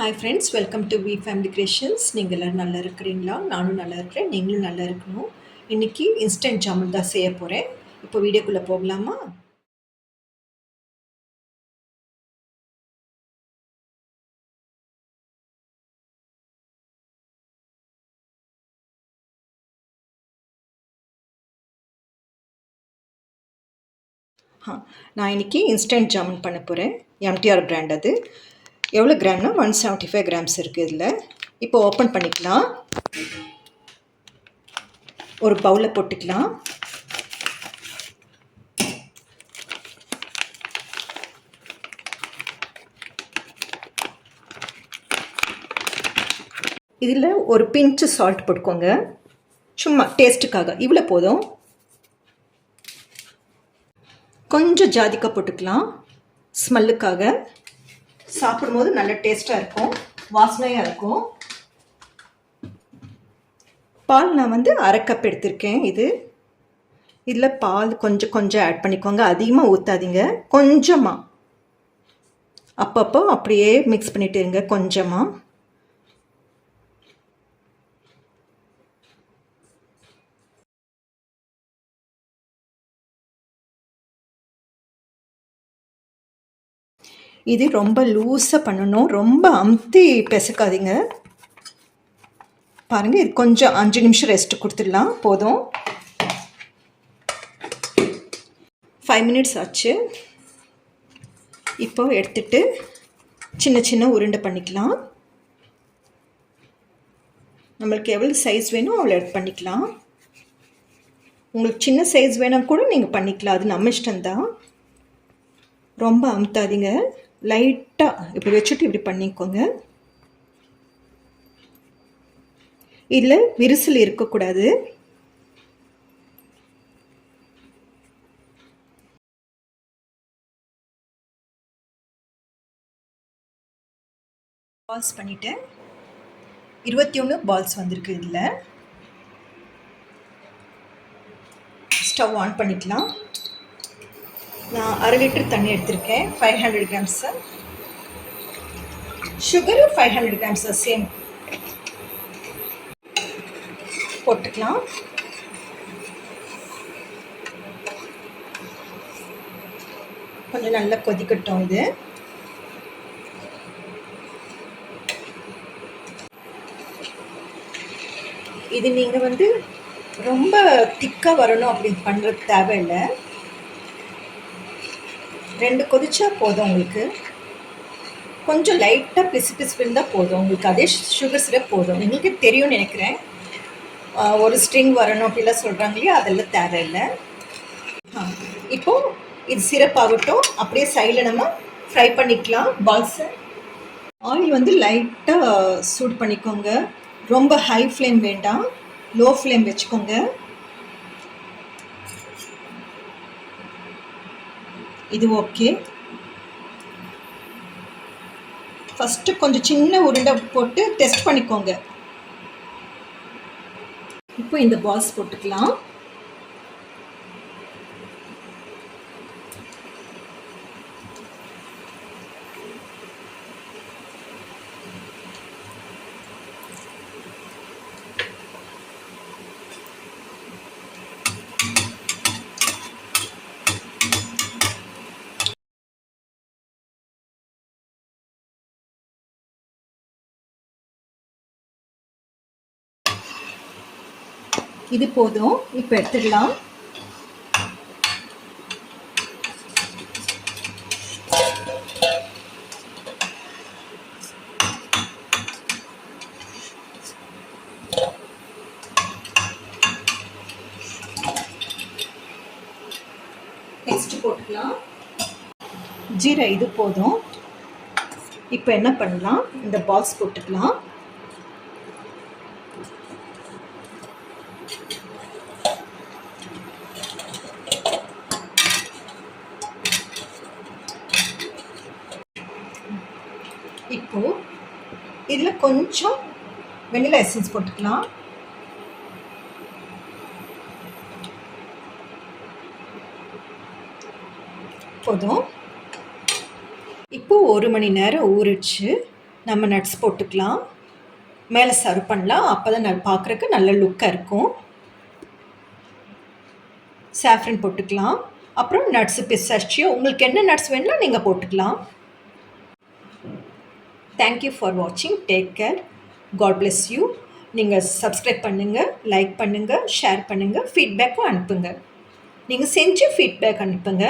Hi friends, welcome to V family creations. நீங்கள் எல்லோரும் நல்லா இருக்கிறீங்களா? நானும் நல்லா இருக்கிறேன், நீங்களும் நல்லா இருக்கணும். இன்றைக்கி இன்ஸ்டன்ட் ஜாமுன் தான் செய்ய போகிறேன். இப்போ வீடியோக்குள்ளே போகலாமா? நான் இன்றைக்கி இன்ஸ்டன்ட் ஜாமுன் பண்ண போகிறேன். எம்டிஆர் பிராண்ட் அது. எவ்வளோ கிராம்னா 175 கிராம்ஸ் இருக்குது இதில். இப்போ ஓப்பன் பண்ணிக்கலாம். ஒரு பவுலில் போட்டுக்கலாம். இதில் ஒரு பிஞ்சு சால்ட் போட்டுக்கோங்க, சும்மா டேஸ்ட்டுக்காக. இவ்வளோ போதும். கொஞ்சம் ஜாதிக்காய் போட்டுக்கலாம், ஸ்மெல்லுக்காக. சாப்பிடும்போது நல்ல டேஸ்ட்டாக இருக்கும், வாசனையாக இருக்கும். பால் நான் அரை கப் எடுத்திருக்கேன். இதில் பால் கொஞ்சம் ஆட் பண்ணிக்கோங்க, அதிகமாக ஊற்றாதீங்க, கொஞ்சமாக. அப்பப்போ அப்படியே மிக்ஸ் பண்ணிட்டு இருங்க கொஞ்சமாக. இது ரொம்ப லூஸாக பண்ணணும், ரொம்ப அமுத்தி பிசைக்காதீங்க. பாருங்கள், இது கொஞ்சம் 5 நிமிஷம் ரெஸ்ட் கொடுத்துடலாம், போதும். 5 மினிட்ஸ் ஆச்சு. இப்போ எடுத்துட்டு சின்ன சின்ன உருண்டை பண்ணிக்கலாம். நம்மளுக்கு எவ்வளோ சைஸ் வேணும் அவ்வளோ எடுத்து பண்ணிக்கலாம். உங்களுக்கு சின்ன சைஸ் வேணும் கூட நீங்கள் பண்ணிக்கலாம், அது நம்ம இஷ்டம்தான். ரொம்ப அமுத்தாதீங்க, லைட்டாக இப்படி வச்சுட்டு இப்படி பண்ணிக்கோங்க. இதில் விரிசல் இருக்கக்கூடாது. பால்ஸ் பண்ணிட்டேன். 21 பால்ஸ் வந்திருக்கு. இதில் ஸ்டவ் ஆன் பண்ணிக்கலாம். நான் 1/2 லிட்டர் தண்ணி எடுத்திருக்கேன். 500 கிராம்ஸு சுகரு, 500 கிராம்ஸு சேம் போட்டுக்கலாம். கொஞ்சம் நல்லா கொதிக்கட்டும். இது நீங்கள் ரொம்ப திக்காக வரணும் அப்படின்னு பண்ணுறது தேவையில்லை. 2 கொதிச்சா போதும். உங்களுக்கு கொஞ்சம் லைட்டாக பிசு இருந்தால் போதும். உங்களுக்கு அதே சுகர் சிரப் போதும். உங்களுக்கு தெரியும்னு நினைக்கிறேன். ஒரு ஸ்ட்ரிங் வரணும் அப்படிலாம் சொல்கிறாங்க இல்லையா, அதெல்லாம் தேவையில்லை. இப்போது இது சிரப் ஆகட்டும். அப்படியே சைடில் நம்ம ஃப்ரை பண்ணிக்கலாம் பால்ஸை. ஆயில் லைட்டாக சூடு பண்ணிக்கோங்க. ரொம்ப ஹை ஃப்ளேம் வேண்டாம், லோ ஃப்ளேம் வச்சுக்கோங்க. இது ஓகே. ஃபஸ்ட்டு கொஞ்சம் சின்ன உருண்டை போட்டு டெஸ்ட் பண்ணிக்கோங்க. இப்போ இந்த பால்ஸ் போட்டுக்கலாம். இது போதும். இப்போ எடுத்துடலாம். நெக்ஸ்ட் போட்டுக்கலாம். ஜீரா இது போதும். இப்போ என்ன பண்ணலாம், இந்த பால்ஸ் போட்டுக்கலாம். இப்போ இதில் கொஞ்சம் வெண்ணிலா எசன்ஸ் போட்டுக்கலாம். போதும். இப்போ 1 மணி நேரம் ஊறிடுச்சு. நம்ம நட்ஸ் போட்டுக்கலாம். மேலே சர்வ் பண்ணலாம். அப்போ தான் பார்க்குறக்கு நல்ல லுக்காக இருக்கும். சாஃப்ரன் போட்டுக்கலாம். அப்புறம் நட்ஸு பிஸ்தாச்சியோ உங்களுக்கு என்ன நட்ஸ் வேணுமோ நீங்கள் போட்டுக்கலாம். தேங்க்யூ ஃபார் வாட்சிங். Take care. God bless you. நீங்கள் சப்ஸ்கிரைப் பண்ணுங்கள், லைக் பண்ணுங்கள், ஷேர் பண்ணுங்கள், ஃபீட்பேக்கும் அனுப்புங்க. நீங்கள் செஞ்சு ஃபீட்பேக் அனுப்புங்க.